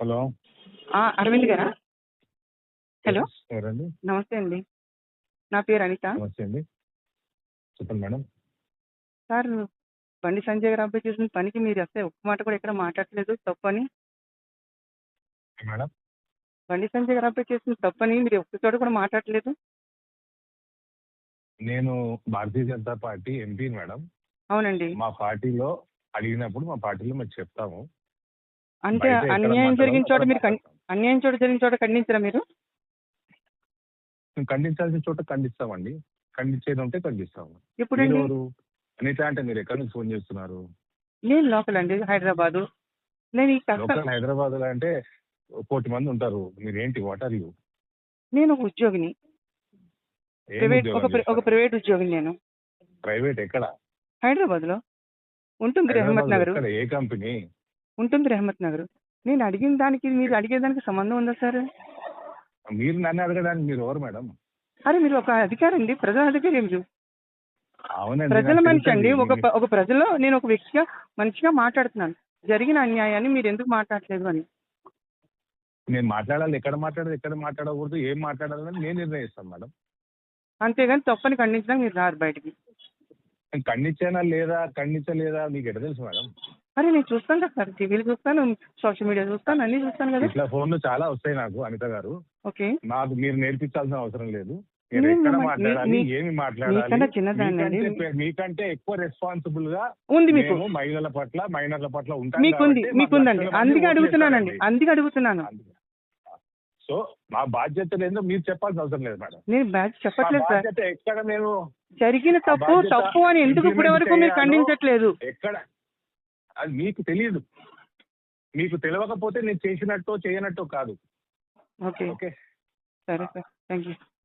Hello. Arvind గారా? Hello, ఎవరండి? నమస్తే అండి. నా పేరు అనిత. నమస్తే అండి, చెప్పండి మేడం. సార్, బండి సంజయ్ గారు అబ్బాయి చేసిన పనికి మీరు అసలు ఒక్క మాట కూడా ఎక్కడ మాట్లాడలేదు తప్పని. మేడం, బండి సంజయ్ గారు అబ్బాయి చేసిన తప్పని మీరు ఒక్క చోట కూడా మాట్లాడలేదు. నేను Bharatiya Janata party MP madam. అవునండి. మా పార్టీలో అడిగినప్పుడు మా పార్టీలో మేము చెప్తాము. అంటే బయట ఎక్కడ అన్యాయం జరిగిన చోట మాట్లాడాలో మీరు అక్కడ మాట్లాడతాం. అన్యాయం జరిగిన చోట ఖండించరా మీరు? మేము ఖండించాల్సిన చోట ఖండిస్తామండి. ఖండించేది ఉంటే ఖండిస్తాము. మీరు ఎప్పుడండి? ఎవరు? అనిత అంటే మీరు ఎక్కడి నుంచి ఫోన్ చేస్తున్నారు? నేను లోకల్ అండి, హైదరాబాదు. నేను ఈ కష్టం లోకల్ హైదరాబాద్ లో అంటే 1,00,00,000 మంది ఉంటారు. మీరేంటి, వాట్ ఆర్ యూ? నేను ఒక ఉద్యోగిని, ఏం ప్రైవేట్ ఉద్యోగం ఒక చేస్తారు? ప్రైవేట్ ఉద్యోగిని నేను. ప్రైవేట్ ఎక్కడ? హైదరాబాద్లో ఉంటుంది, రెహమత్ హైదరాబాద్ లో నగర్. ఎక్కడ? ఏ కంపెనీ? ఉంటుంది, రెహమత్ నగర్. నేను అడిగిన దానికి మీరు అడిగేదానికి సంబంధం ఉందా సార్? మీరు నన్ను అడగడానికి మీరు ఎవరు మేడం? అరే, మీరు ఒక అధికారి అండి, ప్రజల అధికారి మీరు. అవునండి, ప్రజల నాకు మనిషి అండి. తెలుసండి. ఒక ప్రజలో నేను ఒక వ్యక్తిగా మనిషిగా మాట్లాడుతున్నాను. జరిగిన అన్యాయాన్ని మీరు ఎందుకు మాట్లాడలేదు అని. నేను మాట్లాడాలి, ఎక్కడ మాట్లాడకూడదు, ఏం మాట్లాడాలని నేను నిర్ణయిస్తాను మేడం. అంతేగాని తప్పని ఖండించడానికి మీరు రారు బయటికి. నేను ఖండించలేదా మీకు ఎట్లా తెలుసు మేడం? అరే, నేను చూస్తాను కదా సార్, టీవీలు చూస్తాను, సోషల్ మీడియా చూస్తాను, అన్నీ చూస్తాను కదా. ఇట్లా ఫోన్లు చాలా వస్తాయి నాకు, అనిత గారు. ఓకే. నాకు మీరు నేర్పించాల్సిన అవసరం లేదు. మీరు నేను ఎక్కడ మీ- మాట్లాడాలి, మీ- ఏమి మాట్లాడాలి, మీకన్నా చిన్నదాన్ని అండి. మీకంటే ఎక్కువ రెస్పాన్సిబుల్ గా ఉంది మీకు, మేము మైనర్ల పట్ల ఉంటాం మీకుంది, కాబట్టి మాకు మీకుందండి. లక్షల మంది అందుకే ఓట్లు అడుగుతున్నానండి, వేస్తారండి. అందుకే అడుగుతున్నాను. సో మా బాధ్యత ఏందో మీరు చెప్పాల్సిన అవసరం లేదు మేడం. నేను బ్యాచ్ మా చెప్పట్లేదు సార్. బాధ్యత ఎక్కడ మేము జరిగిన ఆ తప్పు బాధ్యత తప్పు అని ఎందుకు ఇప్పటి వరకు మీరు implement ఖండించట్లేదు? ఎక్కడ అది మీకు తెలియదు. మీకు తెలియకపోతే నేను చేసినట్టు చేయనట్టు కాదు. ఓకే, ఓకే, సరే సార్, థ్యాంక్ యూ.